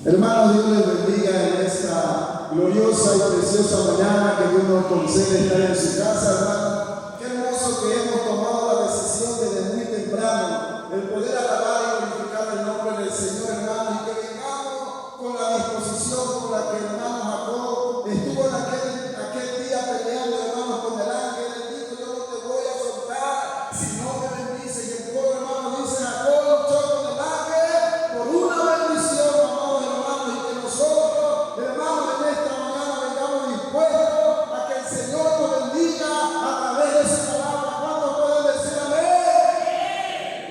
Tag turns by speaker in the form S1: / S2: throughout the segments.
S1: Hermanos, Dios les bendiga en esta gloriosa y preciosa mañana que Dios nos concede estar en su casa, hermano. Qué hermoso que hemos tomado la decisión desde muy temprano el poder alabar y glorificar el nombre del Señor, hermano, y que vengamos con la disposición con la que el hermano Jacob estuvo en aquel día peleando, hermano, con el ángel. Él dijo: yo no te voy a soltar si no me bendices. Y el pueblo, hermano, dice: Jacob luchó con el ángel por una bendición, amados hermanos, y que nosotros, hermanos, en esta mañana vengamos dispuestos a que el Señor nos bendiga a través de esa palabra. ¿Cuántos pueden decir amén?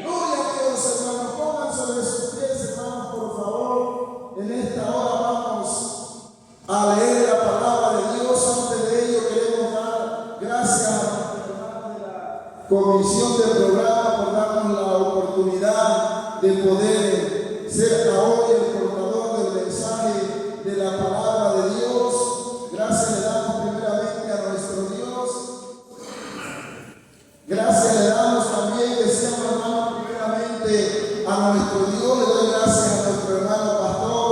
S1: Gloria a Dios, hermanos. Pongan sobre sus pies, hermanos, por favor. En esta hora vamos a leer la palabra de Dios. Antes de ello queremos dar gracias a nuestros hermanos de la comisión del programa por darnos la oportunidad de poder ser ahora el portador del mensaje de la palabra de Dios. Gracias le damos primeramente a nuestro Dios. Gracias le damos también, decíamos, hermano, primeramente a nuestro Dios. Le doy gracias a nuestro hermano pastor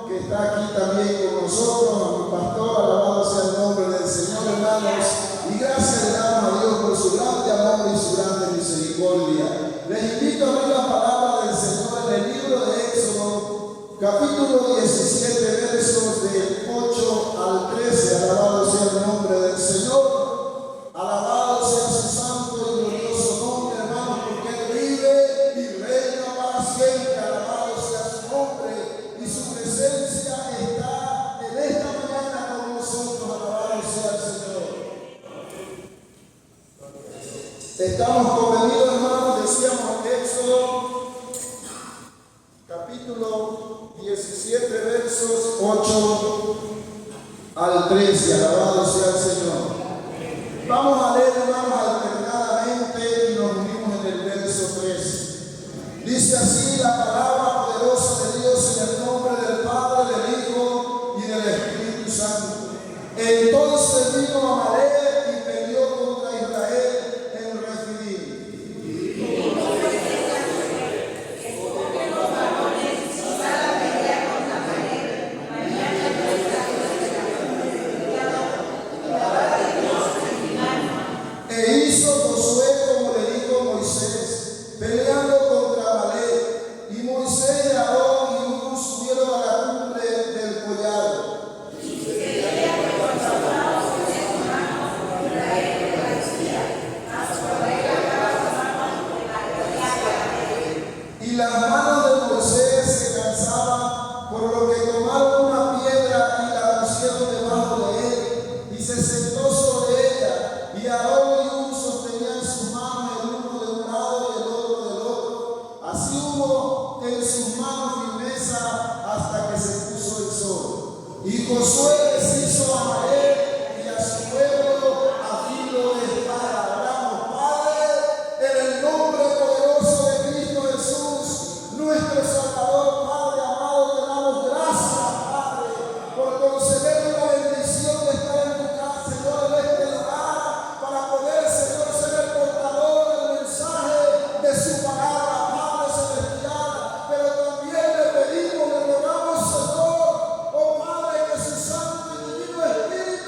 S1: que está aquí también con nosotros, a mi pastor. Alabado sea el nombre del Señor, hermanos. Y gracias le damos a Dios por su grande amor y su grande misericordia. Les invito a abrir la palabra del Señor en el libro de Éxodo, capítulo 17, versos del 8 al 13. Alabado sea el nombre del Señor. Alabado sea su santo y glorioso nombre, hermanos, porque Él vive y reina para siempre. Alabado sea su nombre, y su presencia está en esta mañana con nosotros. Alabado sea el Señor. Estamos convenidos, hermanos, decíamos Éxodo, capítulo 17, versos 8 al 13. Alabado sea el Señor. Vamos a leer, hermanos, alternadamente y nos unimos en el verso 3. Dice así la palabra poderosa de Dios en el nombre del Padre, del Hijo y del Espíritu Santo. Entonces vino Amalek y peleó contra Israel en Refidim. E hizo Josué como le dijo Moisés, peleando contra Amalek. Y Moisés y Aarón y Hur subieron a la cumbre del collado. Y las manos de Moisés se cansaban, por lo que tomaron una piedra y la pusieron debajo de él, y se sentó sobre ella. Y Aarón y Hur sostenían sus manos, el uno de un lado y el otro del otro. Así hubo en sus manos firmeza hasta que se puso el sol. Y Josué deshizo a Amalek y a su pueblo a filo de espada. Oramos, Padre, en el nombre poderoso de Cristo Jesús, nuestro Salvador. Padre amado, te damos gracias, Padre, por concedernos la bendición de estar en tu casa, Señor, en este lugar, para poder, Señor, ser el portador del mensaje de su palabra, Padre celestial. Pero también le pedimos, le rogamos, Señor, oh Padre, que su santo y divino Espíritu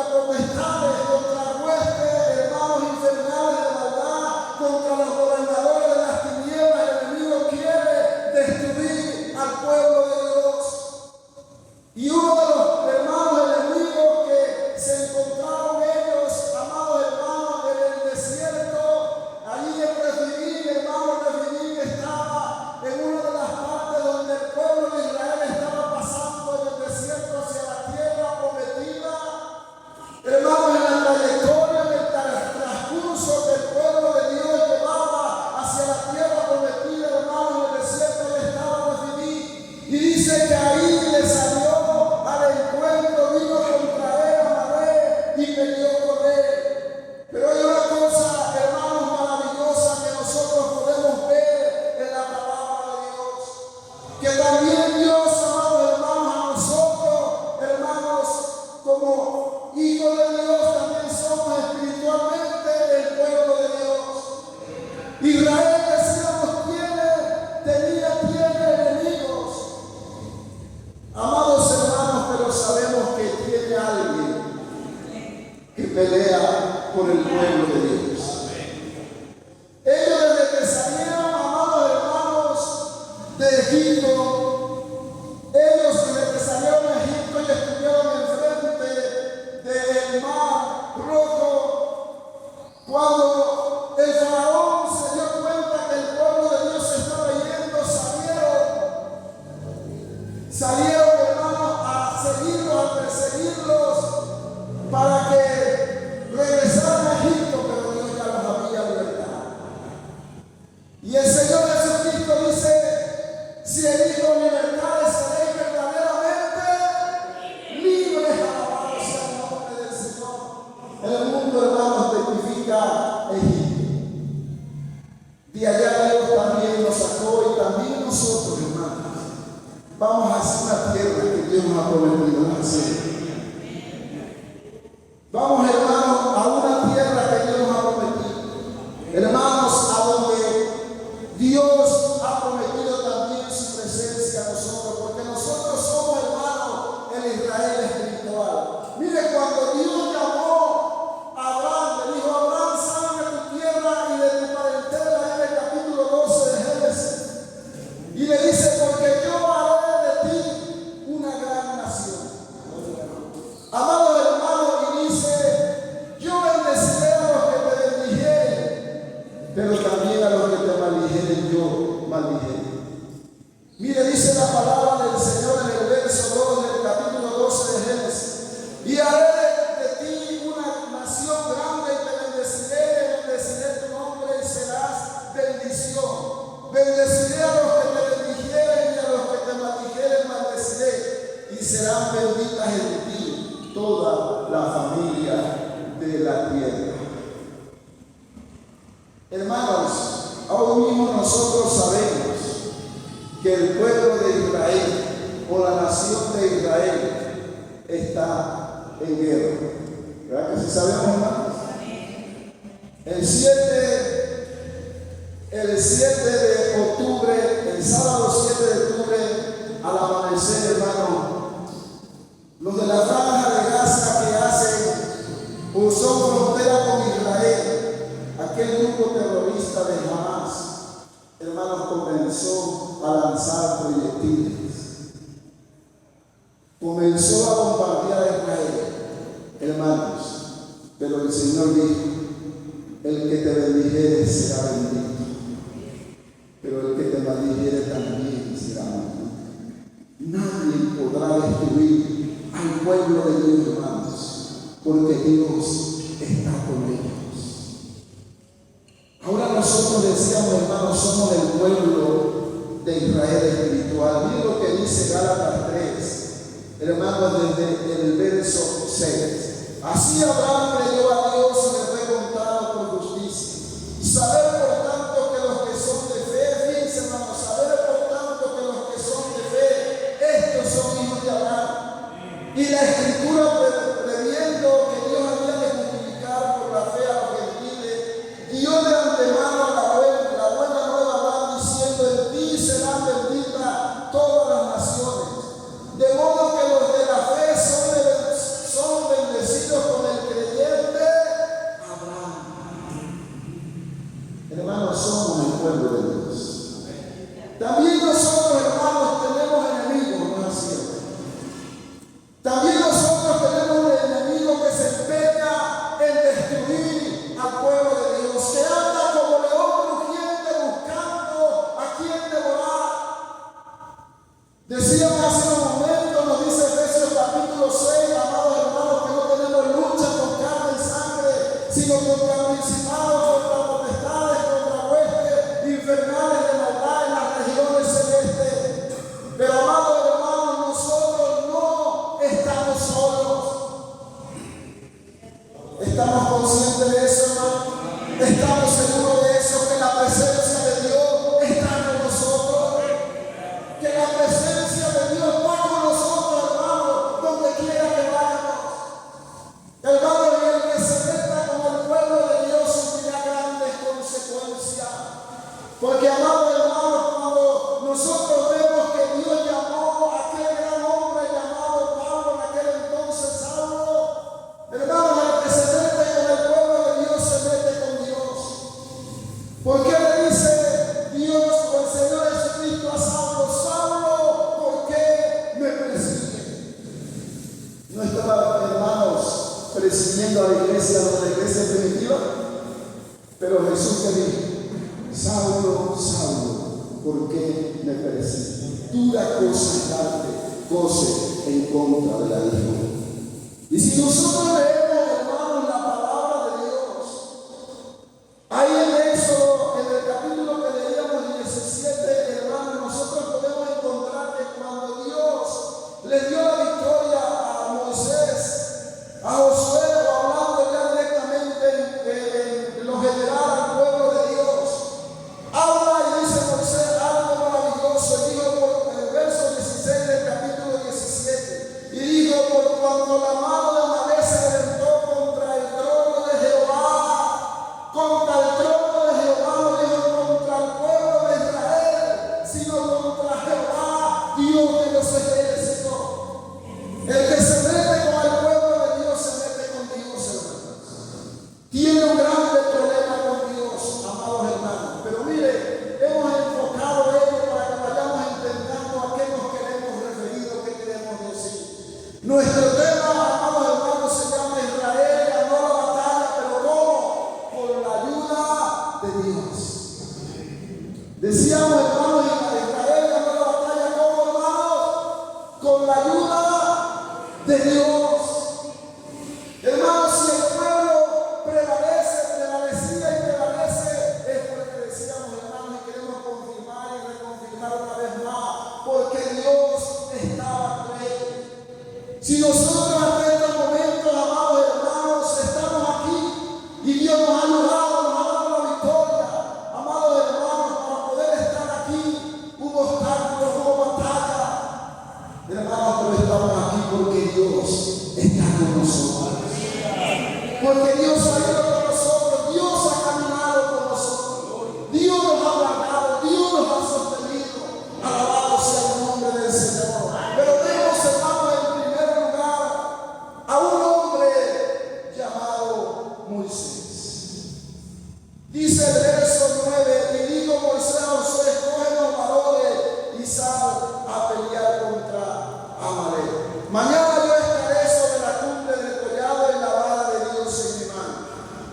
S1: contra potestades, contra huestes, hermanos infernales de maldad, contra los gobernadores de las tinieblas. El enemigo quiere destruir al pueblo de Dios. Y uno de los hermanos enemigos que se encontraron ellos, amados hermanos, en el desierto, allí en Refidim, hermanos, Refidim estaba en una de las partes donde el pueblo de Israel estaba pasando en el desierto hacia la tierra prometida. Hermanos, en la trayectoria, en el transcurso que el pueblo de Dios llevaba hacia la tierra prometida, hermanos, en el desierto ya estaba Refidim. Y dice que ahí le salió al encuentro, vino contra él Amalek y peleó con él. Pero hay una cosa, hermanos, maravillosa que nosotros podemos ver en la palabra de Dios. Que también Dios, amados hermanos, a nosotros, hermanos, como hijos de Dios, también somos espiritualmente el pueblo de Dios. Israel, decíamos, tiene enemigos. Amados hermanos, pero sabemos que tiene alguien que pelea por el pueblo de Dios. Ellos desde que salieron, amados hermanos, de Egipto, ellos desde que salieron de Egipto y estuvieron enfrente del mar rojo, cuando el faraón se dio cuenta que el pueblo de Dios se estaba yendo, salieron hermanos a seguirlos, a perseguirlos para que regresaran a Egipto, pero Dios ya los había libertado. Y el Señor Jesucristo dice: si elijo libertades, seréis verdaderamente libres. Alabado sea el nombre del Señor. El mundo, hermanos, testifica Egipto. De allá Dios también nos sacó, y también nosotros, hermanos, vamos hacia una tierra que Dios nos ha prometido hacer. Vamos, hermanos, a una tierra que Dios nos ha prometido. Hermanos, a donde Dios ha prometido también su presencia a nosotros, porque nosotros somos, hermanos, el Israel espiritual. Mire, cuando Dios llamó a Abraham, le dijo: Abraham, sal de tu tierra y de tu parentela, en el capítulo 12 de Génesis. Y le dice: porque yo haré de ti una gran nación. Amado hermano, y dice: yo bendeciré a los que te bendijeren, pero también a los que te maldijeren yo maldijere. Mire, dice la palabra del Señor en el verso 2 del capítulo 12 de Génesis: y haré de ti una nación grande, y te bendeciré tu nombre y serás bendición. Bendeciré a los que te bendijeren y a los que te maldijeren maldeciré, y serán benditas en ti toda la familia de la tierra. Hermanos, ahora mismo nosotros sabemos que el pueblo de Israel, o la nación de Israel, está en guerra. ¿Verdad que sí sabemos, hermanos? El 7 de octubre, el sábado 7 de octubre, al amanecer, hermano, los de la franja de Gaza que hacen o son frontera con Israel, aquel grupo terrorista de Hamas, hermanos, comenzó a lanzar proyectiles, comenzó a bombardear a Israel, hermanos, pero el Señor dijo: el que te bendijere será bendito, pero el que te maldijere también será maldito. Nadie podrá destruir al pueblo de Dios, hermanos, porque Dios está con ellos. Ahora nosotros decíamos, hermanos, somos el pueblo de Israel espiritual. Miren lo que dice Gálatas 3, hermanos, desde el verso 6. Así Abraham creyó a Dios y le fue contado por justicia. Saber por tanto que los que son de fe, fíjense, hermanos, saber por tanto que los que son de fe, estos son hijos de Abraham. Y la Escritura, previendo que Dios había de justificar por la fe a los gentiles, dio de antemano la buena nueva a Abraham, diciendo: en ti serán benditas todas las naciones. De modo que los de la fe son bendecidos con iglesia, los de la iglesia primitiva. Pero Jesús te dijo: Saulo, Saulo, ¿por qué me persigues? Dura cosa es darte voces en contra de la Hijo. Y si nosotros leemos, hermanos, la palabra de Dios, ahí en Éxodo, en el capítulo que leíamos 17, hermanos, nosotros podemos encontrar que cuando Dios le dio la victoria a Moisés, a Josué, hablando ya directamente en lo general al pueblo de Dios, habla y dice Moisés algo maravilloso. Dijo por el verso 16 del capítulo 17, y dijo: por cuanto la mano de Amalek se levantó contra el trono de Jehová, contra el trono de Jehová, no dijo contra el pueblo de Israel, sino contra Jehová, Dios de los ejércitos. El que se mete con el pueblo de Dios se mete con Dios, hermanos. Tiene un grande problema con Dios, amados hermanos. Pero mire, hemos enfocado ello para que vayamos entendiendo a qué nos queremos referir o qué queremos decir. Nuestro tema, amados hermanos, se llama: Israel ganó la batalla, pero ¿cómo? Por la ayuda de Dios. Decíamos, hermanos, Israel ganó la batalla, ¿cómo, hermanos? Con la ayuda de Dios. Hermanos, si el pueblo prevalecía y prevalece, es porque decíamos, hermanos, y queremos confirmar y reconfirmar una vez más, porque Dios estaba con él. Si nosotros hasta este momento, amados hermanos, estamos aquí y Dios nos ha ayudado, nos ha dado la victoria, amados hermanos, para poder estar aquí, hubo obstáculos, hubo batalla, hermanos, pero estamos aquí porque Dios está con nosotros. Porque Dios ha ido con nosotros, Dios ha caminado con nosotros, Dios nos ha guardado, Dios nos ha sostenido. Alabado sea el nombre del Señor. Pero vemos, hermanos, en primer lugar a un hombre llamado Moisés. Dice el verso 9: y dijo Moisés a Josué: escoge los varones y sal a pelear contra Amalek. Mañana yo estaré sobre la cumbre del collado en la vara de Dios en mi mano.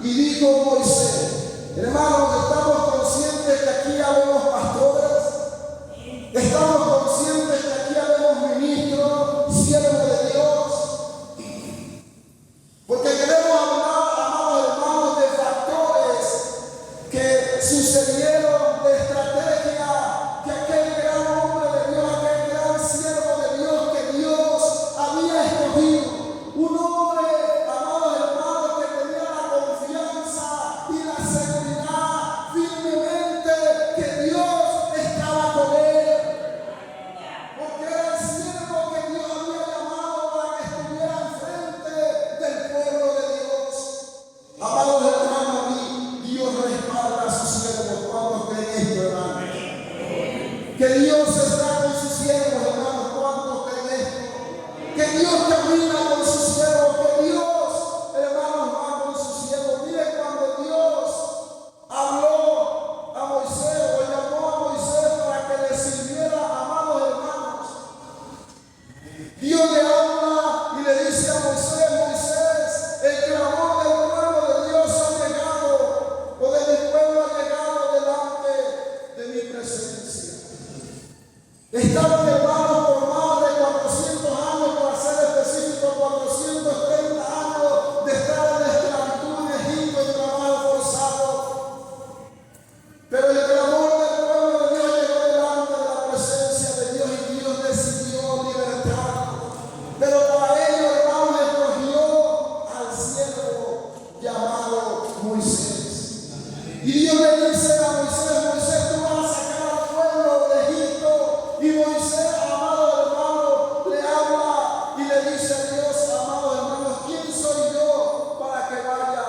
S1: Y dijo Moisés, hermanos, estamos conscientes que aquí habemos pastores, estamos conscientes que aquí habemos ministros, siervos de Dios, porque queremos hablar, amados hermanos, de factores que sucedieron, de estrategia que aquel gran hombre de Dios, aquel gran siervo de Dios que Dios había escogido, un hombre, amados hermanos, que tenía la confianza y la seguridad firmemente que Dios estaba con él, porque era el siervo que Dios había llamado para que estuviera enfrente del pueblo de Dios. Amados hermanos, Dios respalda a sus siervos. ¿Cuántos creen esto, hermanos? Que Dios está con sus siervos, hermanos. ¿Cuántos creen esto? Que Dios camina con sus siervos, que Dios, hermanos, va con sus siervos. Mire, cuando Dios habló a Moisés o llamó a Moisés para que le sirviera, amados hermanos, Dios le habla y le dice a Moisés: Moisés, el clamor del pueblo de Dios ha llegado, o de mi pueblo ha llegado delante de mi presencia. Estaban, hermanos, por más de 400 años, para ser específico, 430 años de estar en la esclavitud en Egipto y trabajo forzado. Pero el clamor del pueblo de Dios llegó delante de la presencia de Dios y Dios decidió libertarlo. Pero para ello, hermanos, escogió al siervo llamado Moisés. Y Dios le dice a Moisés: Moisés, tú vas a sacar al pueblo de Egipto. Y Moisés, amado hermano, le habla y le dice a Dios: amado hermano, ¿quién soy yo para que vaya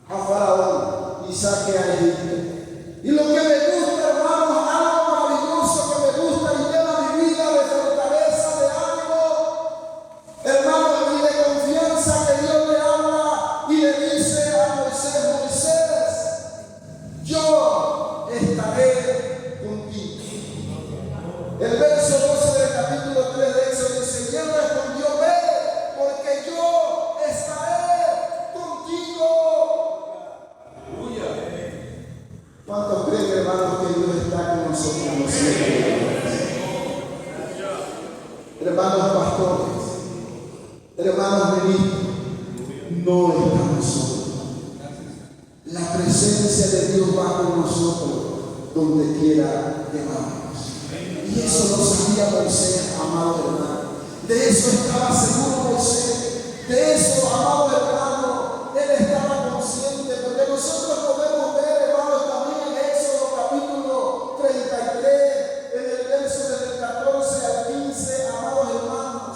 S1: a Faraón y saque a Egipto? Y lo que me gusta, hermanos, algo maravilloso que me gusta y llena mi vida de fortaleza, de ánimo, hermanos, y de confianza, que Dios le habla y le dice a Moisés: Moisés, yo estaré contigo. El verso 12 del capítulo 3 de Éxodo dice: y él respondió: ve, porque yo estaré Hermanos pastores, hermanos ministros, no estamos solos. La presencia de Dios va con nosotros donde quiera que vamos. Y eso lo sabía Moisés, amado hermano. De eso estaba seguro Moisés. De eso, amado hermano, él estaba consciente. Porque nosotros podemos ver, hermanos, también en Éxodo capítulo 33, en el verso del 14 al 15, amados hermanos,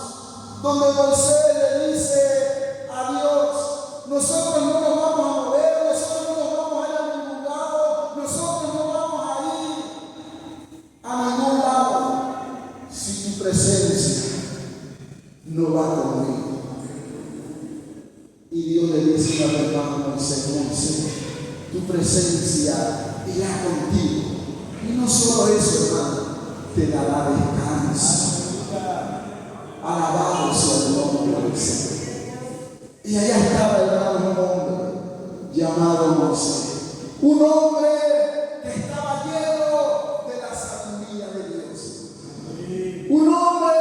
S1: donde Moisés le dice a Dios: nosotros no nos vamos a mover, nosotros no nos vamos a ir a ningún lado, nosotros no vamos a ir a ningún lado si tu presencia no va conmigo. Y Dios le dice a mi hermano Moisés: Moisés, tu presencia irá contigo. Y no solo eso, hermano, te dará descanso. Alabado sea el nombre del Señor. Y allá estaba, hermano, un hombre llamado Moisés. Un hombre que estaba lleno de la sabiduría de Dios. Un hombre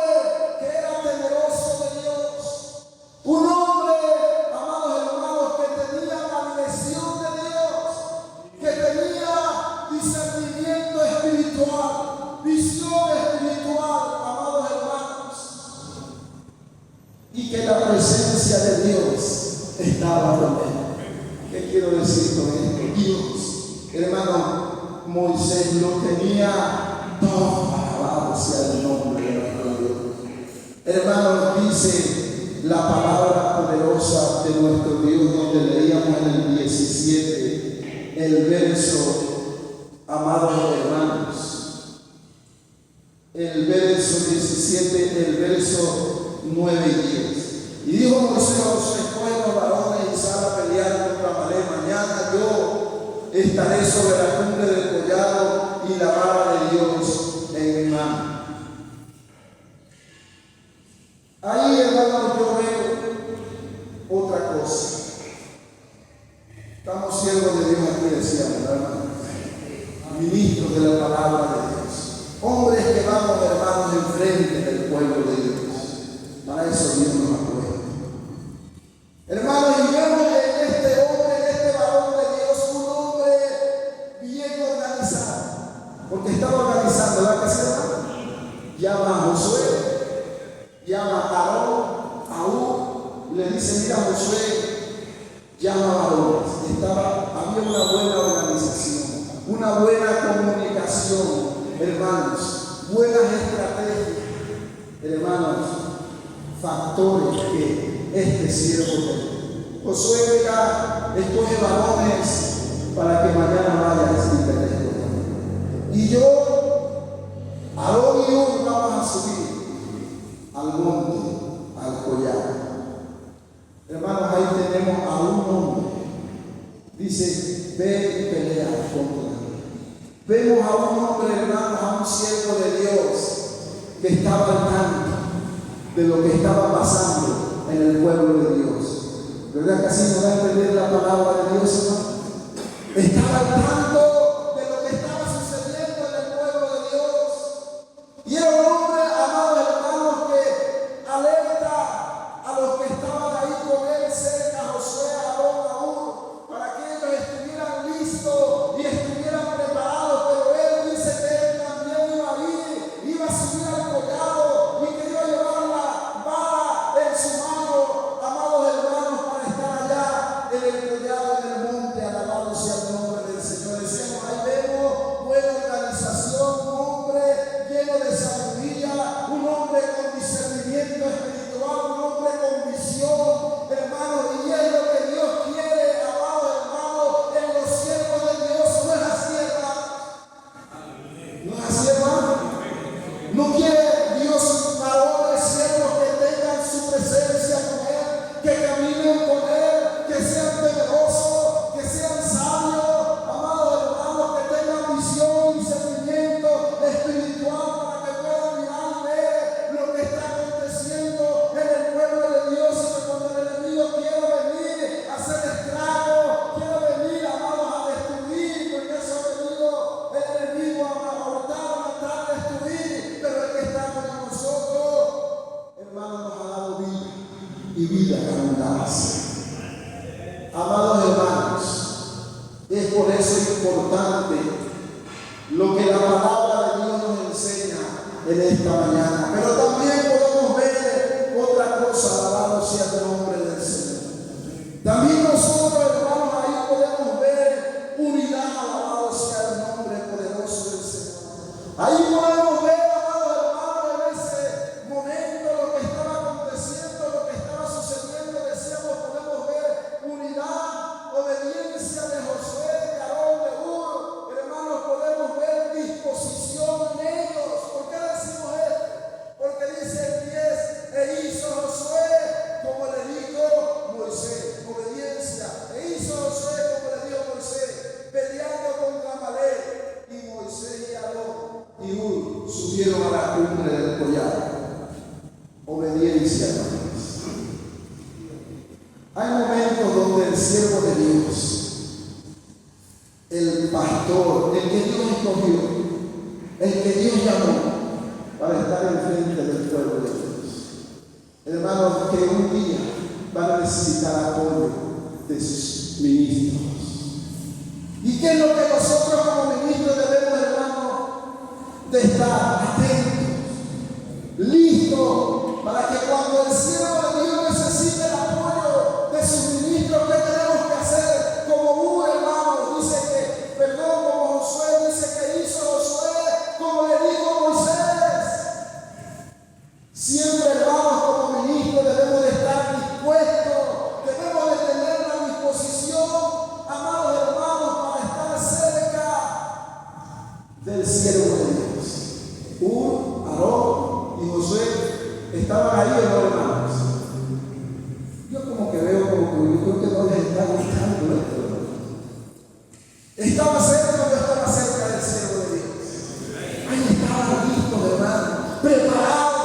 S1: que era temeroso de Dios. Un hombre, amados hermanos, que tenía la dirección de Dios. Que tenía discernimiento espiritual, visión espiritual, amados hermanos. Y que la presencia de Dios estaba con él. ¿Qué quiero decir con esto? Dios, hermano, Moisés lo tenía todo. Alabado sea el nombre de nuestro Dios. Hermano, dice la palabra poderosa de nuestro Dios, donde leíamos en el 17, el verso, amados hermanos, el verso 17, el verso 9 y 10. Y dijo Moisés a Josué: escoge los varones y sal a pelear contra Amalek. Mañana yo estaré sobre la cumbre del collado y la vara de Dios en mi mano. Ahí, hermano, yo veo otra cosa. Estamos siervos de Dios aquí, decíamos, hermano. Ministros de la palabra de Dios. Hombres que vamos, hermanos, enfrente del pueblo de Dios. Para eso Dios nos ha puesto. Hermanos, y vemos en este hombre, en este varón de Dios, un hombre bien organizado. Porque estaba organizando la casa. Llama a Josué, llama a Aarón, a Hur, le dice: mira, Josué, llama a varones. Había una buena organización, una buena comunicación, hermanos, buenas estrategias, hermanos, factores que este siervo tenía. Josué, mira, escoge varones para que mañana vayas y pelees conmigo. Y yo, Aarón y Hur, vamos a subir al monte, al collado. Hermanos, ahí tenemos a un hombre. Dice: ve y pelea contra mí. Vemos a un hombre, hermanos, a un siervo de Dios que estaba al tanto de lo que estaba pasando en el pueblo de Dios. ¿Verdad que así nos da a entender la palabra de Dios, hermano? Estaba al tanto de lo que estaba sucediendo en el pueblo de Dios. Y era un hombre, amados hermanos, que alerta a los que estaban ahí con él cerca, a Josué, a Aarón, a Hur, para que ellos estuvieran listos y estuvieran preparados. Pero él dice que él también iba a ir, iba a subir al collado y que iba a llevar la vara en su mano, amados hermanos, para estar allá en el collado, en el monte. Alabado sea el nombre del Señor. Decíamos, ahí vemos buena organización, un hombre lleno de sabiduría. y vida en abundancia. Amados hermanos, es por eso importante lo que la palabra de Dios nos enseña en esta mañana. Pero también podemos ver otra cosa, alabado sea el nombre del Señor. También nosotros, hermanos, ahí podemos ver unidad, alabado sea el nombre poderoso del Señor. Ahí podemos ver, amados hermanos, en ese momento lo que estaba aconteciendo, lo que estaba sucediendo. Decíamos, podemos ver unidad, obediencia de Josué, de Aarón, de Hur. Hermanos, podemos ver disposición en ellos. ¿Por qué decimos esto? Porque dice el 10, e hizo Josué como le dijo Moisés. Obediencia. E hizo Josué como le dijo Moisés, peleando contra Amalek. Y Moisés y Aarón y Hur subieron a la cumbre del collado. Obediencia, hermanos. Hay momentos donde el siervo de Dios, el pastor, el que Dios escogió, el que Dios llamó para estar enfrente del pueblo de Dios, hermanos, que un día van a necesitar apoyo de sus ministros. ¿Y qué es lo que nosotros como ministros debemos, hermanos, de estar atentos, listos, para que cuando el siervo de Dios necesite el apoyo de sus ministros, ¿qué tenemos que hacer? Como un hermano dice que, perdón, como Josué dice que hizo Josué, como le dijo Moisés. Siempre, hermanos, como ministros debemos de estar dispuestos, debemos de tener la disposición, amados hermanos, para estar cerca del siervo de Dios. Hur, Aarón y Josué estaban ahí, hermanos. Yo como que veo, yo creo que no les está gustando esto, hermanos. ¿Estaba cerca o no estaba cerca del siervo de Dios? Ahí estaban listos, hermanos, preparados,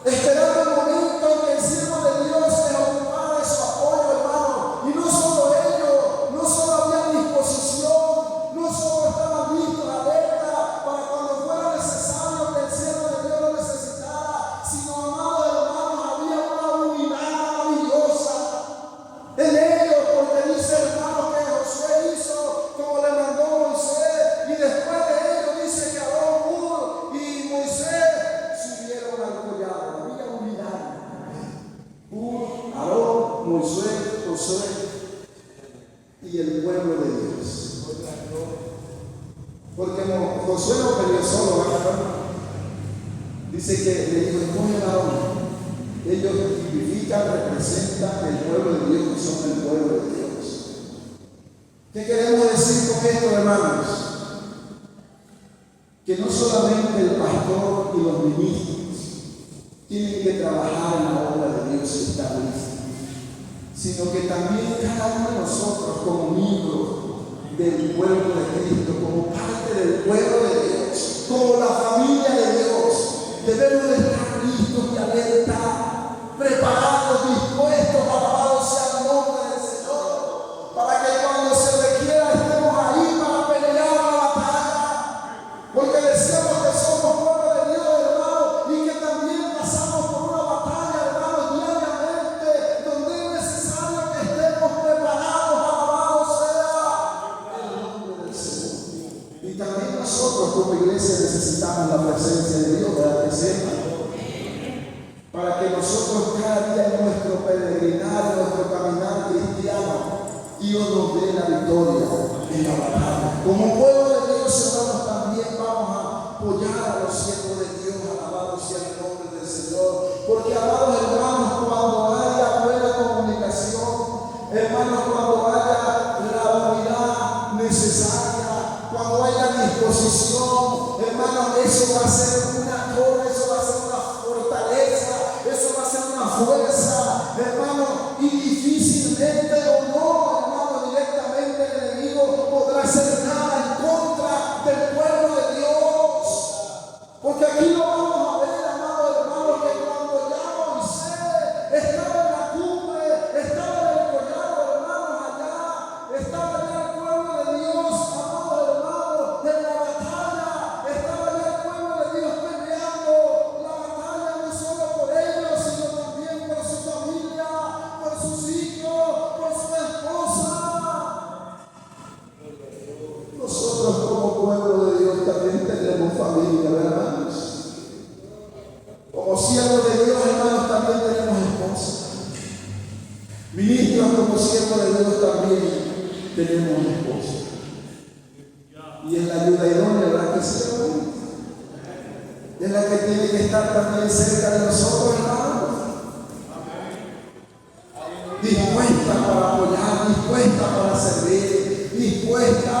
S1: esperando el momento en que el siervo de Dios les ocupara de su apoyo, hermano. Y no solo ellos, no solo había disposición, no solo estaban listos, alerta, para cuando fuera necesario que el siervo de Dios lo necesitara, sino, amados hermanos, había una unidad maravillosa en ellos, porque dice, hermano, que Josué hizo como le mandó Moisés, y después de ello dice que Aarón, Hur y Moisés subieron al collado. Había unidad. Hur, Aarón, Moisés, Josué y el pueblo de Dios. Porque Josué no peleó solo, ¿verdad? Dice que le dijo, escoge a Aarón. Ellos tipifican, representan el pueblo de Dios, que son el pueblo de Dios. ¿Qué queremos decir con esto, hermanos? Que no solamente el pastor y los ministros tienen que trabajar en la obra de Dios que está lista, sino que también cada uno de nosotros como miembros del pueblo de Cristo, como parte del pueblo de Dios, como la familia de Dios, debemos de estar listos y alerta, preparados, dispuestos, alabados sea el nombre del Señor, para que cuando se requiera estemos ahí para pelear la batalla, porque decíamos que somos pueblo de Dios, hermanos, y que también pasamos por una batalla, hermanos, diariamente, donde es necesario que estemos preparados, alabado sea el nombre del Señor. Y también nosotros como iglesia necesitamos la presencia de Dios, para que sepan, para que nosotros cada día en nuestro peregrinar, en nuestro caminar cristiano, Dios nos dé la victoria en la batalla. Como pueblo de Dios, hermanos, también vamos a apoyar a los siervos de Dios, alabado sea el nombre del Señor. Porque, amados hermanos, cuando haya buena comunicación, hermanos, cuando haya la unidad necesaria, cuando haya disposición, hermanos, eso va a ser una torre, eso va a ser una fortaleza, eso va a ser una fuerza, hermano, y difícilmente o no, hermano, directamente el enemigo podrá hacer nada en contra del pueblo de Dios. Porque aquí lo vamos a ver, amado hermano, que cuando ya Moisés estaba en la cumbre, estaba en el collado, hermanos, allá, estaba ya el pueblo de Dios, amado hermano, en la batalla, estaba ya el pueblo de Dios peleando la batalla no solo por ellos, sino también por su familia. es la que tiene que estar también cerca de nosotros, hermanos. Dispuesta para apoyar, dispuesta para servir, dispuesta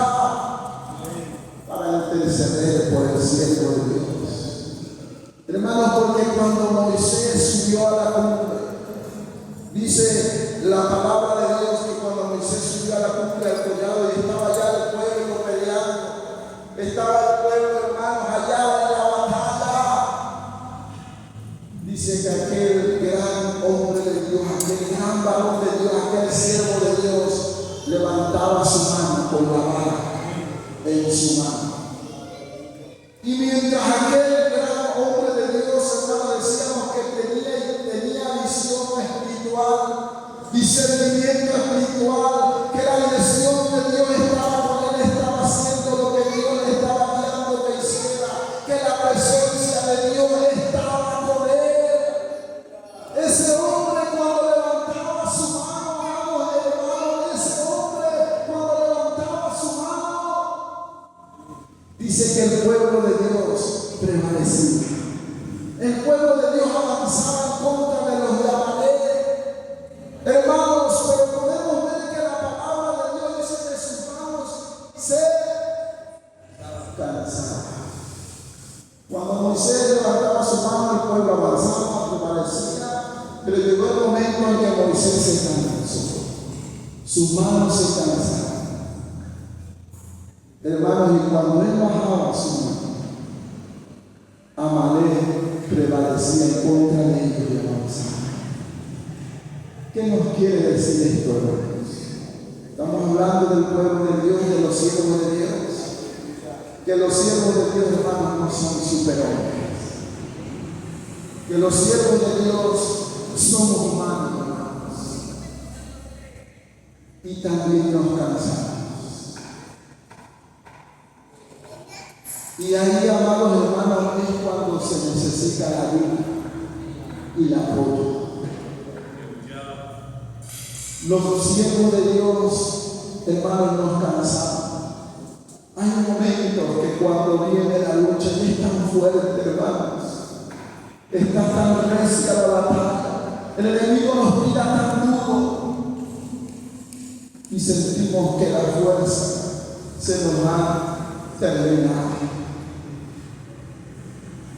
S1: para interceder por el siervo de Dios. Hermanos, porque cuando Moisés subió a la cumbre, dice la palabra de Dios que cuando Moisés subió a la cumbre al collado y estaba allá el pueblo peleando, estaba el pueblo, hermanos, allá en la batalla. Dice que aquel gran hombre de Dios, aquel gran varón de Dios, aquel siervo de Dios, levantaba su mano con la vara en su mano. Y mientras aquel gran hombre de Dios, hermanos, decíamos que tenía visión espiritual, discernimiento espiritual, que la dirección de Dios estaba con él, estaba haciendo lo que Dios le estaba guiando que hiciera, que la presencia de Dios estaba con él. Ese hombre cuando levantaba su mano, hermano, ese hombre cuando levantaba su mano, dice que el pueblo de Dios prevalecía. El pueblo de Dios avanzaba en contra de los de Amalek. Hermanos, pero podemos ver que la palabra de Dios dice que sus manos se cansaban. Cuando Moisés levantaba su mano, el pueblo avanzaba, prevalecía, pero llegó el momento en que Moisés se cansó. Sus manos se cansaban. Hermanos, y cuando él bajaba su mano, Amalek prevalecía en contra de ellos y avanzaba. ¿Qué nos quiere decir esto, hermanos? Estamos hablando del pueblo de Dios, de los siervos de Dios. Que los siervos de Dios, hermanos, no son superhombres. Que los siervos de Dios somos humanos, hermanos. Y también nos cansamos. Y ahí, amados hermanos, es cuando se necesita la ayuda y el apoyo. Los siervos de Dios, hermanos, nos cansamos. Hay momentos que cuando viene la lucha y es tan fuerte, hermanos, está tan recia la batalla, el enemigo nos tira tan duro y sentimos que la fuerza se nos va a terminar.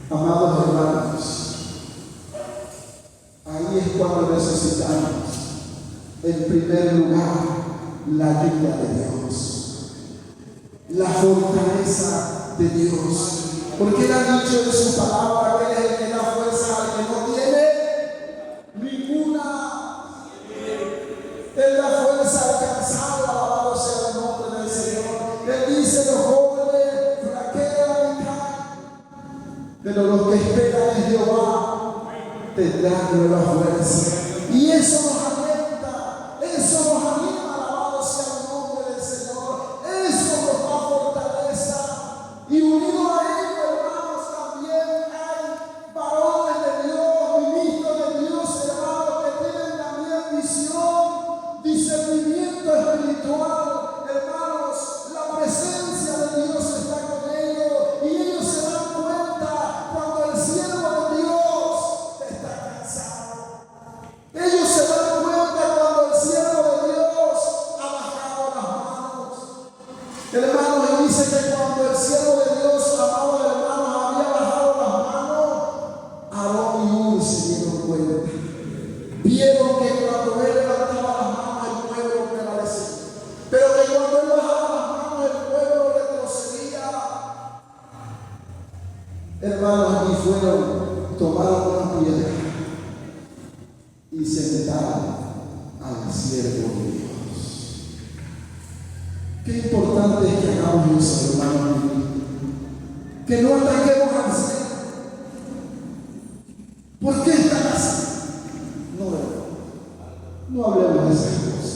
S1: Amados hermanos, ahí es cuando necesitamos, en primer lugar, la ayuda de Dios, la fortaleza de Dios, porque Él ha dicho en su palabra que Él es el que da fuerza al que no tiene ninguna. Él da fuerza al cansado, alabado sea el nombre del Señor. Él dice: los jóvenes flaquean y caen, pero los que esperan en Jehová tendrán nueva fuerza. Y eso nos alienta, eso nos anima, alabado sea el nombre del Señor. Eso nos da fortaleza. Y unido a ello, hermanos, también hay varones de Dios, ministros de Dios, hermanos, que tienen también visión, discernimiento espiritual. Hermanos, la presencia de Dios está con ellos y ellos se dan cuenta cuando el siervo de Dios está cansado. Ellos se dan cuenta cuando el siervo de Dios ha bajado las manos. Hermanos, y dice que cuando el siervo de Dios, amado hermano, había bajado las manos, Aarón y Hur se dieron cuenta. Vieron que cuando él levantaba las manos, el pueblo prevalecía. Pero que cuando él bajaba las manos, el pueblo retrocedía. Hermanos, y tomaron una piedra y sentaron al siervo de Dios. Qué importante es que hagamos eso, hermanos, que no ataquemos al cielo. ¿Por qué están así? No hablemos de esas cosas.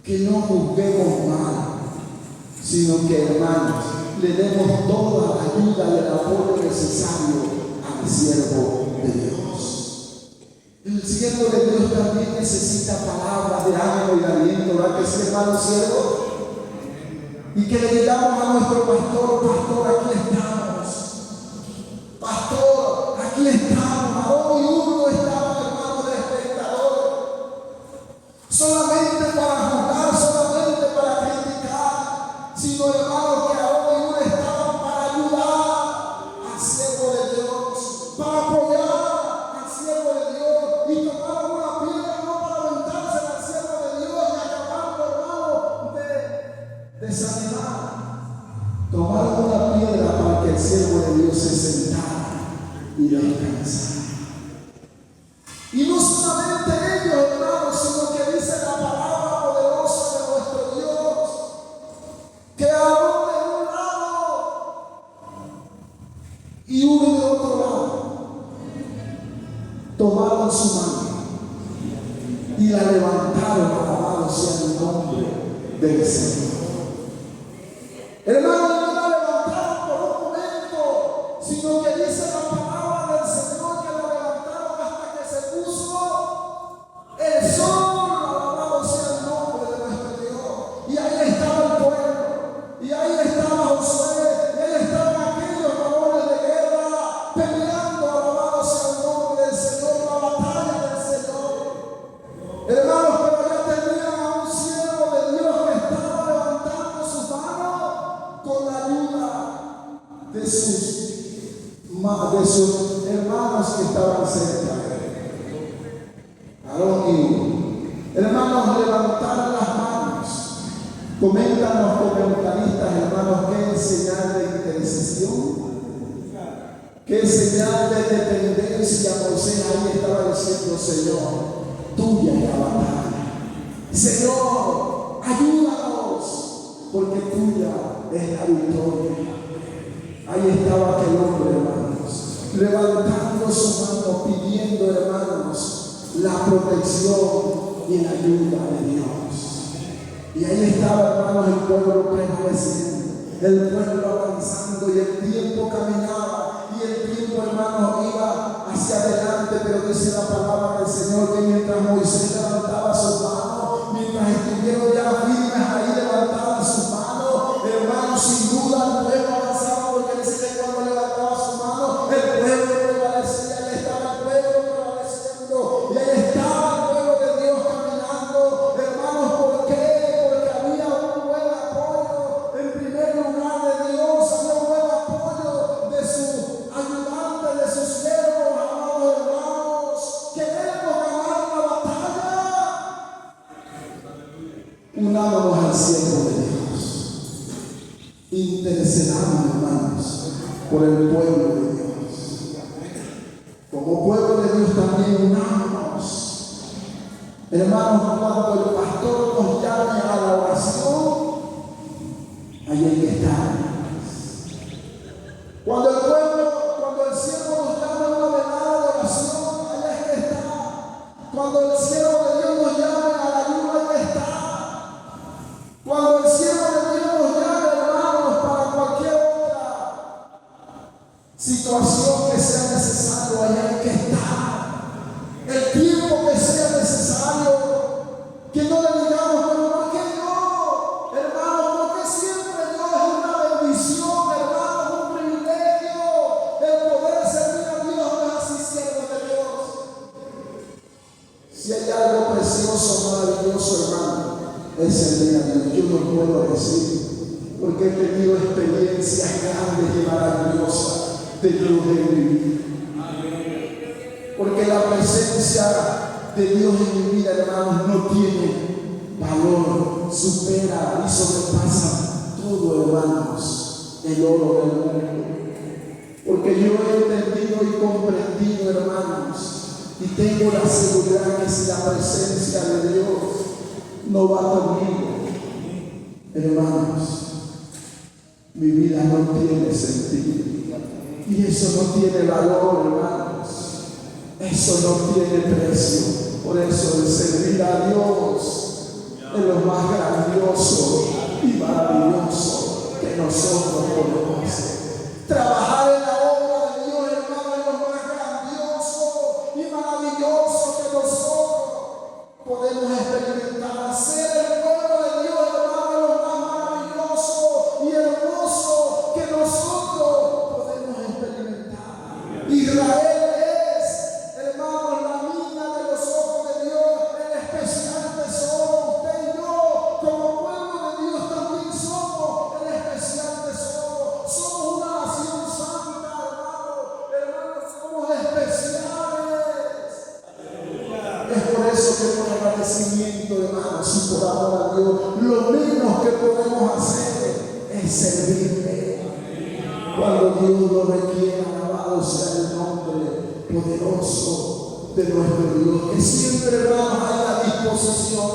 S1: Que no juzguemos mal, sino que, hermanos, le demos toda la ayuda y el apoyo necesario al siervo de Dios. El siervo de Dios también necesita palabras de ánimo y de aliento, ¿verdad que sí, hermano siervo? Y que le digamos a nuestro pastor: pastor, aquí estamos. Pastor, ahí estaban, Aarón y Hur no estaban, hermanos, de espectadores, solamente para juzgar, solamente para criticar, sino, hermanos, que Aarón y Hur estaban para ayudar al siervo de Dios, para apoyar al siervo de Dios, y tomaron una piedra no para aventarse al siervo de Dios y acabarlo, hermanos, de desanimar. Tomaron una piedra para que el siervo de Dios se sentara y descansara. Y no solamente ellos, hermanos, sino que dice la palabra poderosa de nuestro Dios, que Aarón de un lado y Hur de otro lado tomaron su mano y la levantaron, alabado sea el nombre del Señor. Hermano, no la levantaron por un momento, sino que dice la palabra del Señor que la levantaron hasta que se puso el sol, alabado sea el nombre de nuestro Dios. Y ahí estaba el pueblo, y ahí estaba Josué, y ahí estaban aquellos varones de guerra peleando, alabado sea el nombre del Señor, la batalla del Señor. Hermanos, pero ya tenían a un siervo de Dios que estaba levantando sus manos con la ayuda de sus hermanos que estaban cerca. Aarón y Hur. Hermanos, levantar las manos. Comentan los comentaristas, hermanos, qué señal de intercesión, qué señal de dependencia. Moisés ahí estaba diciendo: Señor, tuya es la batalla. Señor, ayúdanos, porque tuya es la victoria. Ahí estaba aquel hombre, hermanos, levantando su mano, pidiendo, hermanos, la protección y la ayuda de Dios. Y ahí estaba, hermanos, el pueblo prevaleciendo, el pueblo avanzando, y el tiempo caminaba, y el tiempo, hermanos, iba hacia adelante. Pero dice la palabra del Señor que mientras Moisés levantaba sus manos, mientras estuvieron ya firmes ahí levantadas sus manos, hermanos, sin duda el pueblo avanzaba, porque dice que cuando levantaba sus manos, el pueblo prevalecía. Ahí estaba el pueblo prevaleciendo, y ahí estaba el pueblo de Dios caminando, hermanos. ¿Por qué? Porque había un buen apoyo, en primer lugar, de Dios. Había un buen apoyo de sus ayudantes, de sus siervos, amados hermanos. Queremos ganar la batalla, unámonos al siervo de Dios, intercedamos, hermanos, por el pueblo de Dios. Como pueblo de Dios también unámonos, hermanos. Cuando el pastor nos llame a la oración, ahí hay que estar. Cuando el pueblo, cuando el siervo nos llame a una velada de oración, ahí hay que estar. Cuando el siervo de Dios nos llame a la ayuda, hay que estar. Cuando el siervo de Dios nos llame, hermanos, para cualquier otra situación que sea necesario, ahí hay que estar. El tiempo que sea necesario. Que no le digamos: pero ¿por qué yo? Hermano, porque siempre Dios es una bendición, hermano, un privilegio el poder servir a Dios. No es así, siervos de Dios. Si hay algo precioso, maravilloso, hermano, es servir a Dios. Yo no puedo decir, porque he tenido experiencias grandes y maravillosas de Dios en mi vida. Porque la presencia de Dios en mi vida, hermanos, no tiene valor, supera y sobrepasa todo, hermanos, el oro del mundo. Porque yo he entendido y comprendido, hermanos, y tengo la seguridad que si la presencia de Dios no va conmigo, hermanos, mi vida no tiene sentido. Y eso no tiene valor, hermanos. Eso no tiene precio. Por eso el servir a Dios es lo más grandioso y maravilloso que nosotros podemos hacer. Trabajar en la obra de Dios, hermano, es lo más grandioso y maravilloso que nosotros podemos experimentar. Ser el pueblo de Dios, hermano, es lo más maravilloso y hermoso que nosotros podemos experimentar. Israel Es por eso que por agradecimiento, hermanos, y por amor a Dios, lo menos que podemos hacer es servirle. Cuando Dios lo requiera, alabado sea el nombre poderoso de nuestro Dios, que siempre, hermanos, hay la disposición.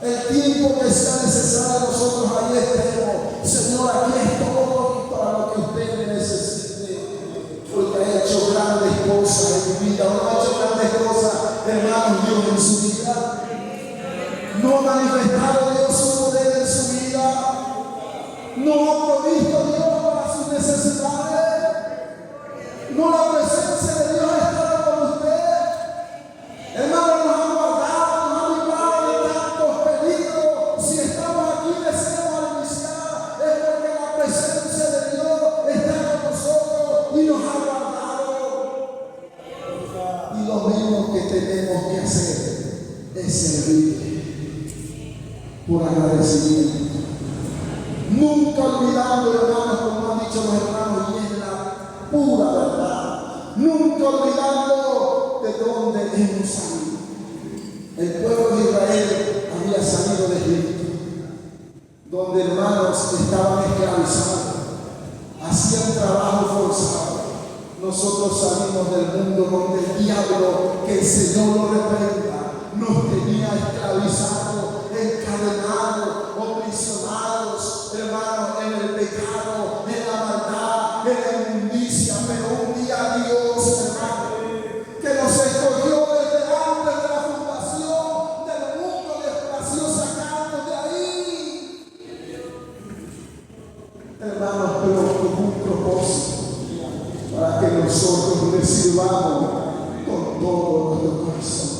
S1: El tiempo que sea necesario, nosotros ahí estemos. Señor, aquí es todo para lo que usted necesite, porque ha hecho grandes cosas en mi vida. No ha hecho grandes cosas, hermanos, Dios en su vida. No ha manifestado Dios su poder en su vida. No ha provisto Dios para sus necesidades. No, la presencia de Dios ha estado con usted. Hermanos, nos ha guardado, nos ha librado de tantos peligros. Si estamos aquí, deseamos iniciar, es porque la presencia de Dios está con nosotros y nos ha guardado. Y lo mismo que tenemos que hacer es servirle por agradecimiento. Nunca olvidando, hermanos, como han dicho los hermanos, y es la pura verdad. Nunca olvidando de dónde hemos salido. El pueblo de Israel había salido de Egipto, donde, hermanos, estaban esclavizados, hacían trabajo forzado. Nosotros salimos del mundo donde el diablo, que el Señor lo reprenda, nos tenía esclavizados, encadenados o prisionados, hermanos, en el pecado, en la maldad, en la inmundicia. Pero un día Dios, hermano, que nos escogió desde antes de la fundación del mundo, desplació sacarnos de ahí, hermanos, pero con un propósito, para que nosotros le sirvamos con todo nuestro corazón.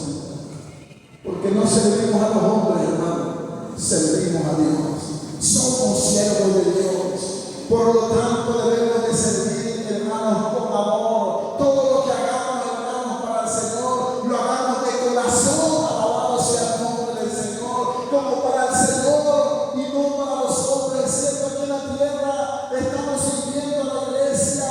S1: Porque no servimos a los hombres, hermanos, servimos a Dios. Somos siervos de Dios. Por lo tanto, debemos de servir, hermanos, con amor. Todo lo que hagamos, hermanos, para el Señor, lo hagamos de corazón. Alabado sea el nombre del Señor, como para el Señor y no para los hombres. Siempre aquí en la tierra estamos sirviendo a la iglesia,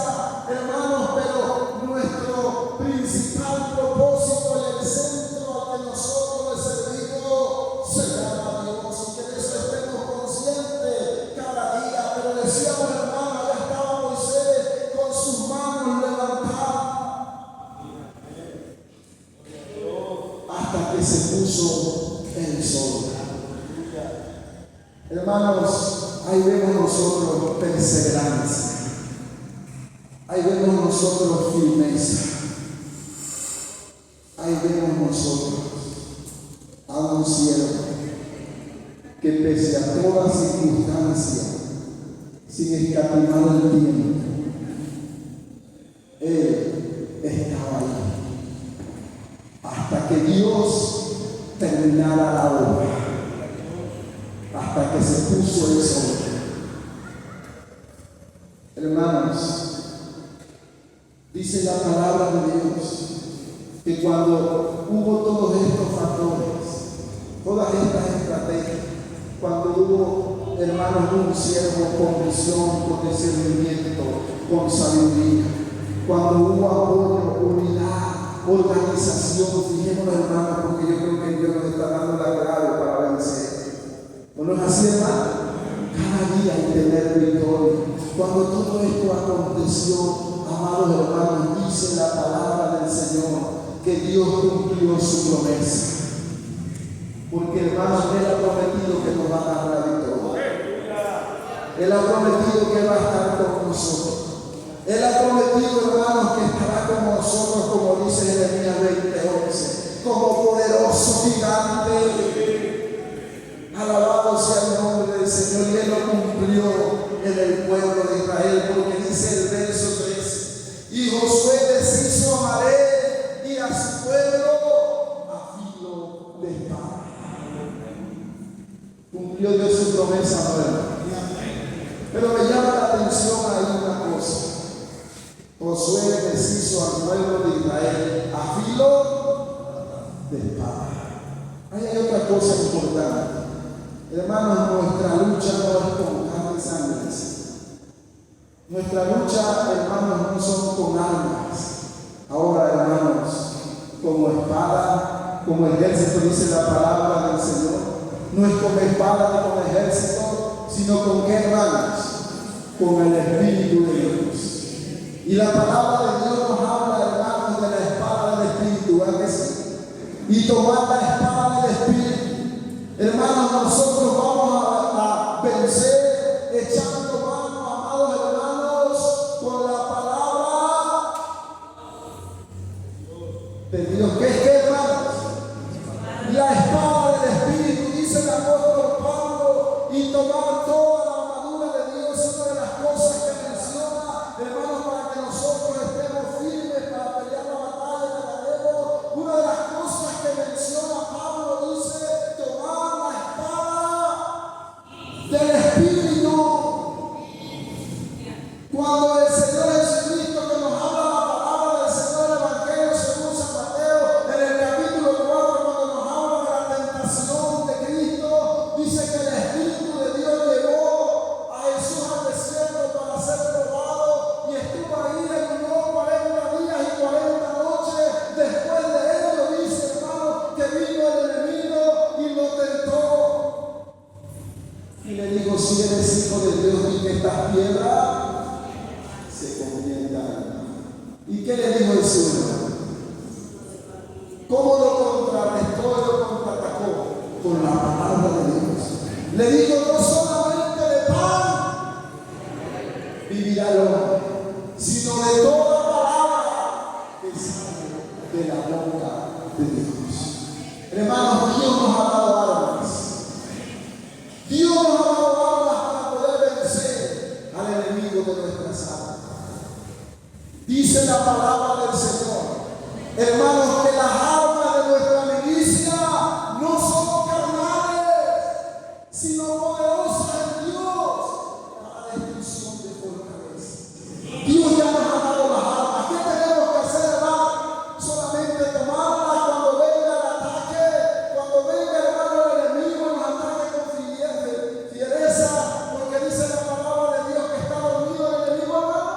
S1: hermanos, pero nuestro principal propósito y el centro al que nosotros le servimos se llama Dios. Y que de eso estemos conscientes cada día. Pero decíamos, hermano, allá estaba Moisés con sus manos levantadas hasta que se puso el sol. Hermanos, ahí vemos nosotros perseverancia. Ahí vemos nosotros firmeza. Ahí vemos nosotros a un siervo que pese a toda circunstancia, sin escatimar el tiempo, él estaba ahí hasta que Dios terminara la obra, hasta que se puso el sol. Hermanos, dice la palabra de Dios que cuando hubo todos estos factores, todas estas estrategias, cuando hubo, hermanos, un siervo con visión, con discernimiento, con sabiduría, cuando hubo apoyo, unidad, organización, fijémonos, hermanos, porque yo creo que Dios nos está dando la clave para vencer. ¿No nos así, hermano? Cada día hay que tener victoria. Cuando todo esto aconteció, amados hermanos, dice la palabra del Señor que Dios cumplió su promesa. Porque, hermanos, Él ha prometido que nos va a dar la victoria. Él ha prometido que va a estar con nosotros. Él ha prometido, hermanos, que estará con nosotros, como dice Jeremías 20:11, como poderoso gigante. Alabado sea el nombre del Señor. Y Él lo cumplió en el pueblo de Israel, porque dice el verso 3: y Josué deshizo a Maré y a su pueblo a filo de espada. Cumplió Dios su promesa, ¿no? Pero me llama la atención ahí una cosa. Josué deshizo al pueblo de Israel a filo de espada. Ahí hay otra cosa importante. Hermanos, nuestra lucha no es con carne y sangre. Nuestra lucha, hermanos, no son con armas. Ahora, hermanos, como espada como ejército, dice la palabra del Señor. No es con espada ni con ejército, sino con qué, hermanos, con el Espíritu de Dios. Y la palabra de Dios nos habla, hermanos, de la espada del Espíritu, ¿verdad que sí? Y tomar la espada del Espíritu, hermanos, nosotros vamos a vencer echando mano, amados hermanos, con la palabra de Dios. ¿Qué es que, hermanos? La espada del Espíritu, dice el apóstol Pablo, y tomar toda la armadura de Dios. Una de las cosas que menciona, hermanos, para que nosotros estemos firmes para pelear la batalla que ganemos. Una de las cosas que menciona Pablo dice tomar la espada del Espíritu. Cuando el Señor Jesucristo, que nos habla la palabra del Señor, el Evangelio según San Mateo, en el capítulo 4, cuando nos habla de la tentación de Cristo, dice que el Espíritu de Dios llevó a Jesús al desierto para ser probado, y estuvo ahí, ayunó 40 días y 40 noches. Después de ello, dice, hermano, que vino el enemigo y lo tentó. Y le dijo: si eres hijo de Dios, di que estas piedras se conviertan. ¿Y qué le dijo el Señor? ¿Cómo lo contrarrestó y lo contraatacó? Con la palabra de Dios. Le dijo: no solamente de pan vivirá el hombre, sino de toda palabra que sale de la boca de Dios. Hermanos, Dios nos ha dado armas. Dios nos ha dado armas para poder vencer al enemigo de nuestras almas. Dice la palabra del Señor, hermanos, que las armas de nuestra milicia no son carnales, sino poderosas en Dios para la destrucción de fortalezas. Dios ya nos ha dado las armas. ¿Qué tenemos que hacer, hermano? Solamente tomarlas cuando venga el ataque, cuando venga, hermano, el enemigo nos ataque con fiereza, porque dice la palabra de Dios que está dormido el enemigo, hermano.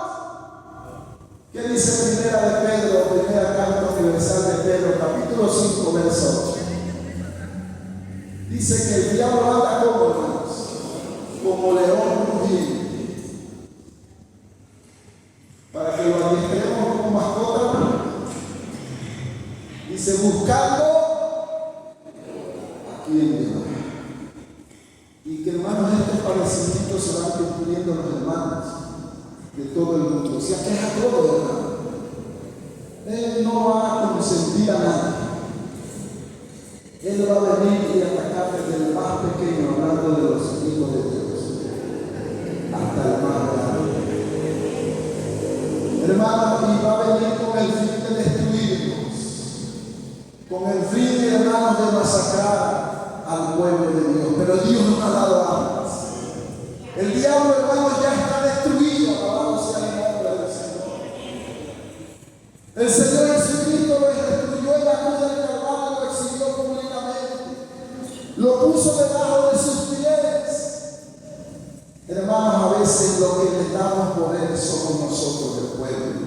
S1: ¿Qué dice primera de Pedro, primera carta universal de Pedro, capítulo 5, verso 8? Dice que el diablo anda como, hermanos, como león rugiente. Para que lo adiestremos como mascota, hermano. Dice: buscando a quien devorar. Y que, hermanos, estos padecimientos se van cumpliendo los hermanos de todo el mundo. Se aqueja todo, hermano. Él no va a consentir a nadie. Él va a venir y atacar desde el más pequeño, hablando de los hijos de Dios, hasta el más grande. Hermano, y va a venir con el fin de destruirnos, con el fin, hermanos, de masacrar al pueblo de Dios. Pero Dios nos ha dado armas. El diablo, hermanos, ya está destruido. Alabado sea el nombre del Señor. El Señor Jesucristo lo destruyó en la cruz del Calvario, lo exhibió públicamente, lo puso debajo de sus pies. Hermanos, a veces lo que le damos por él somos nosotros, el pueblo.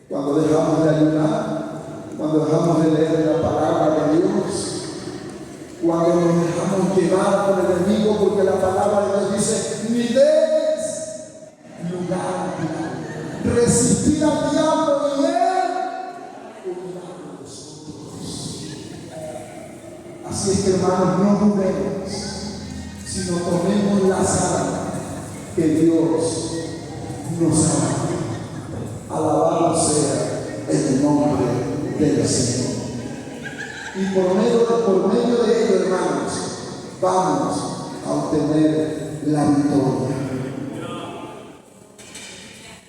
S1: Cuando dejamos de ayunar, cuando dejamos de leer la palabra de Dios, cuando nos dejamos llevar por el enemigo, porque la palabra de Dios dice: ni des lugar al diablo. Resistir al diablo y él huirá de nosotros. Así es que, hermanos, no dudemos, sino tomemos las armas que Dios nos ha dado. Alabado sea el nombre del Señor. Y por medio de ello, hermanos, vamos a obtener la victoria.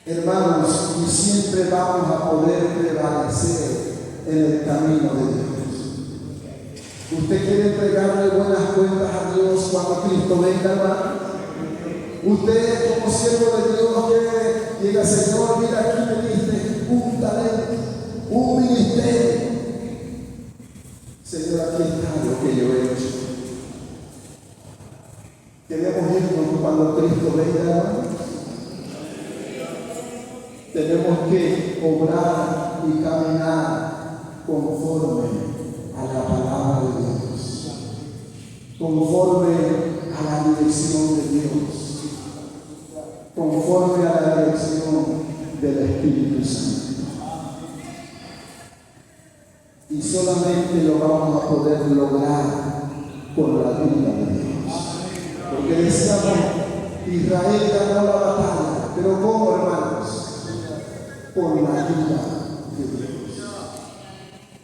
S1: Hermanos, y siempre vamos a poder prevalecer en el camino de Dios. ¿Usted quiere entregarle buenas cuentas a Dios cuando Cristo venga, hermano? Usted, como siervo de Dios, que diga: Señor, mira, aquí me diste un talento, un ministerio. Señor, aquí está lo que yo he hecho. Queremos irnos cuando Cristo venga, hermanos. Tenemos que obrar y caminar conforme a la palabra de Dios, conforme a la dirección de Dios, conforme a la dirección del Espíritu Santo. Y solamente lo vamos a poder lograr con la ayuda de Dios. Porque decíamos, Israel ganó la batalla, pero ¿cómo, hermanos? Por la ayuda de Dios.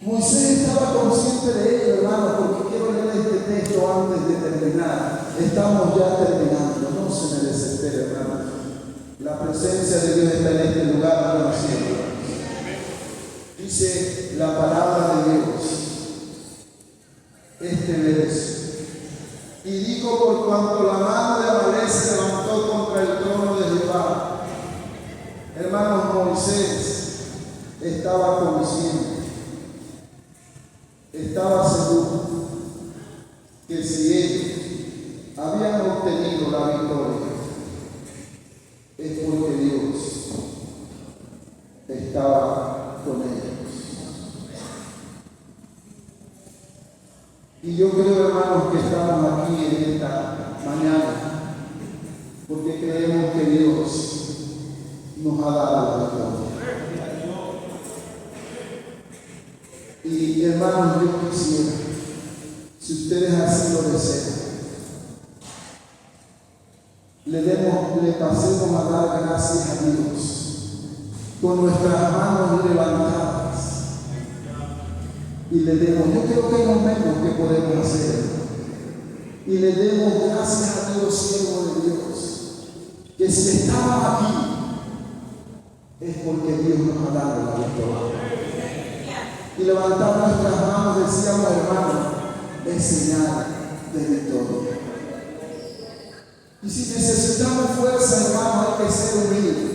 S1: Moisés estaba consciente de ello, hermanos, porque quiero leer este texto antes de terminar. Estamos ya terminando, no se me desespere, hermanos. La presencia de Dios está en este lugar, hermanos. Dice la palabra de Dios, este verso. Y dijo: por cuanto la mano de Amalek se levantó contra el trono de Jehová. Hermanos, Moisés estaba consciente, estaba seguro que si ellos habían obtenido la victoria, es porque Dios estaba con ellos. Y yo creo, hermanos, que estamos aquí en esta mañana porque creemos que Dios nos ha dado la victoria. Y hermanos, yo quisiera, si ustedes así lo desean, le pasemos a dar gracias a Dios con nuestras manos levantadas. Y le demos, yo creo que es lo menos que podemos hacer. Y le demos gracias a Dios, siervo de Dios, que si estamos aquí es porque Dios nos ha dado la victoria. Y levantar nuestras manos, decíamos, hermano, es señal de victoria. Y si necesitamos fuerza, hermano, hay que ser humilde.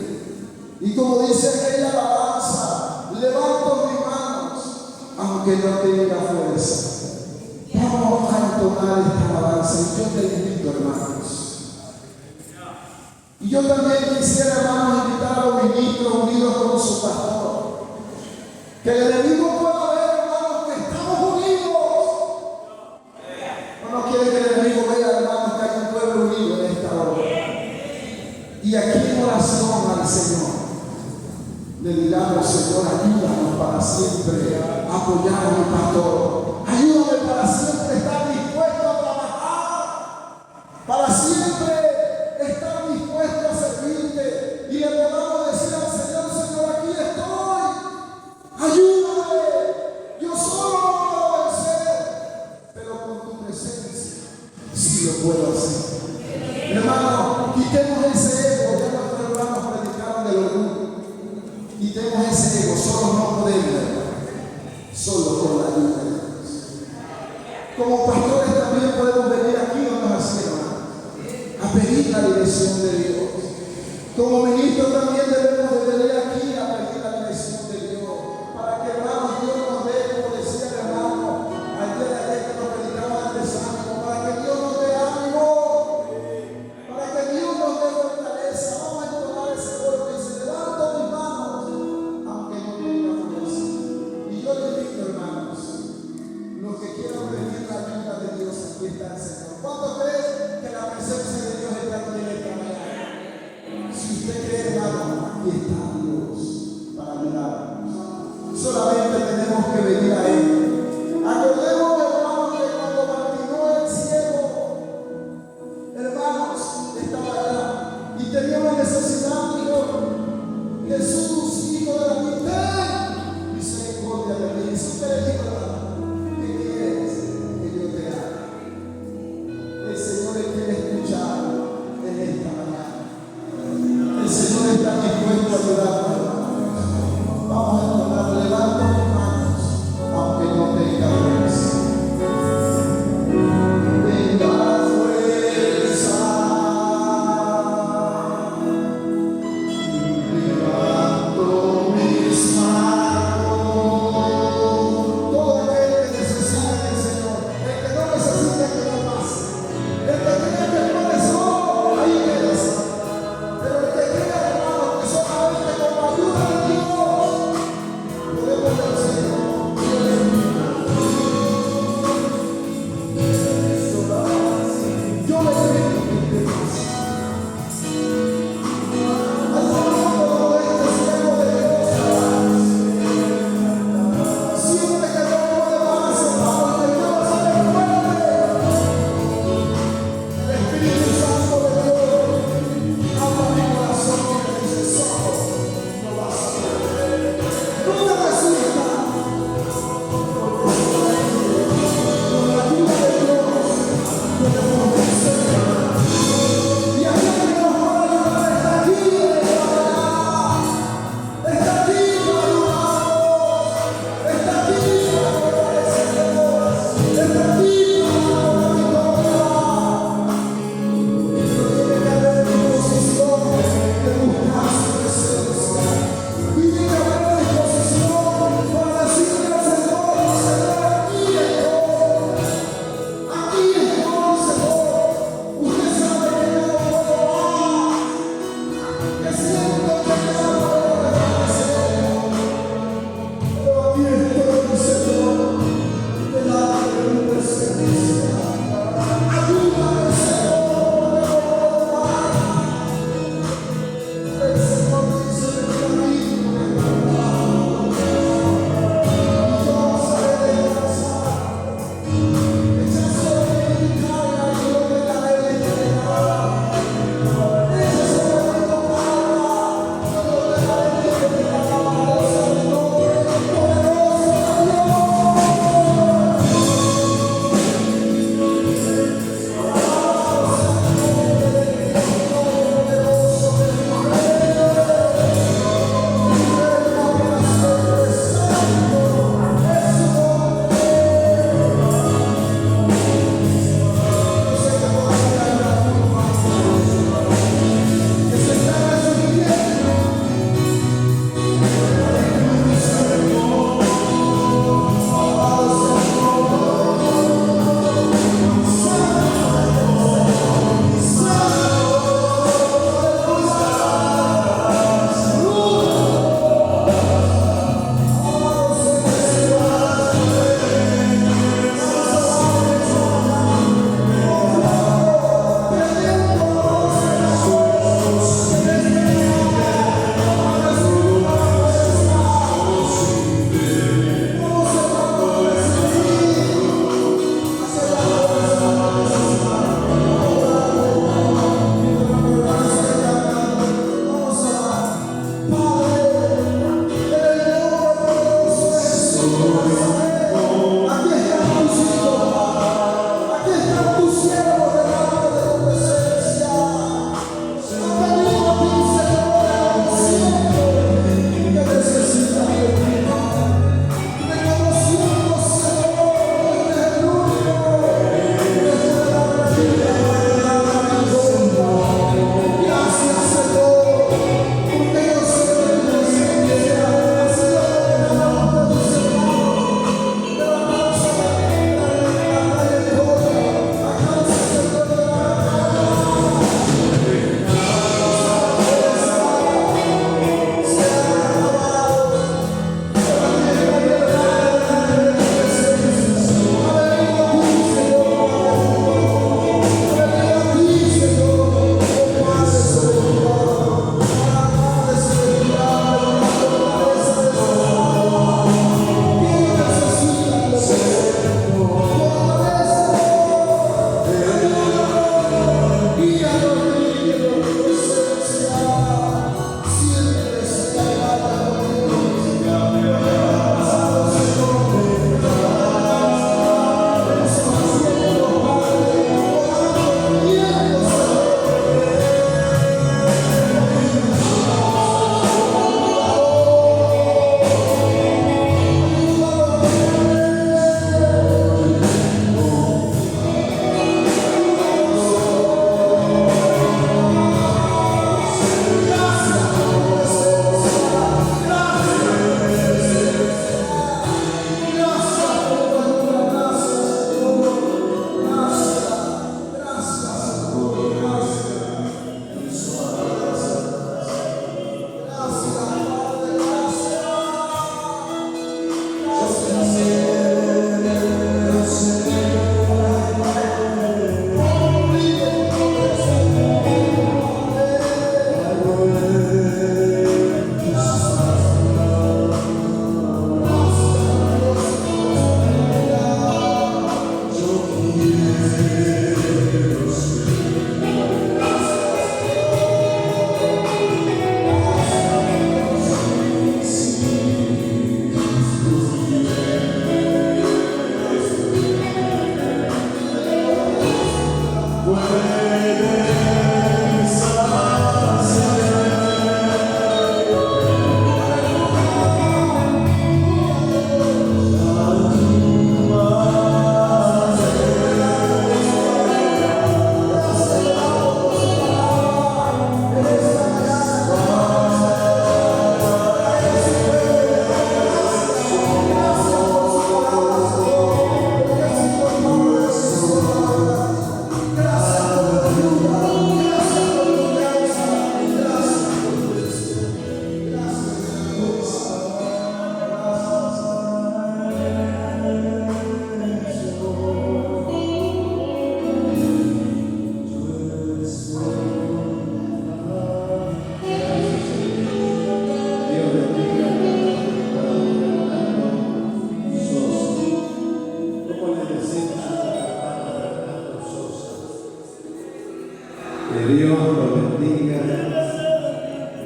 S1: Y como dice aquella alabanza, levanto mis manos, aunque no tenga fuerza. Vamos a entonar esta alabanza. Y yo te invito, hermanos. Y yo también quisiera, hermanos, invitar a los ministros unidos con su pastor. Que el enemigo pueda ver, hermanos, que estamos unidos. No quiere que el enemigo vea, hermanos, que hay un pueblo unido en esta hora. Y aquí en oración al Señor le digamos: Señor, ayúdanos para siempre apoyar a mi pastor. Ayúdame para siempre estar dispuesto a trabajar, para siempre estar dispuesto a servirte. Y le podamos decir al Señor: Señor, aquí estoy. Ayúdame. Yo solo no puedo vencer, pero con tu presencia sí lo puedo hacer. Hermano, quitemos ese ego. Ya nuestros hermanos predicaron del orgullo. Quitemos ese ego. Solo no podemos, solo con la ayuda de Dios. Como pastores también podemos venir aquí donde nos hacemos a pedir la dirección de Dios. Como ministros también debemos de venir aquí a pedir la dirección de Dios, para que, hermanos, Dios nos dé, como decía el hermano ayer que nos predicaba antes, ánimo, para que Dios nos dé ánimo, para que Dios nos dé fortaleza. Vamos a entonar ese coro que dice: levanto mis manos, aunque no tenga fuerza. Y yo les digo, hermanos, los que quieran pedir la ayuda de Dios, aquí está el Señor. ¿Cuántos creen que la presencia de Dios está aquí en esta mañana? Si usted cree, hermano, aquí está Dios para ayudarnos. Solamente tenemos que venir a Él. Acordemos, hermanos, que cuando Bartimeo el ciego, hermanos, estaba allá y teníamos necesidad, dijo: Jesús, hijo de David, ten misericordia de mí. Jesús te dijo, hermano: ¿qué quieres que yo te haga? El Señor le quiere escuchar en esta mañana. El Señor está dispuesto a ayudarnos. Vamos a entonar: levanto mis manos, aunque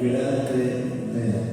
S2: grandemente.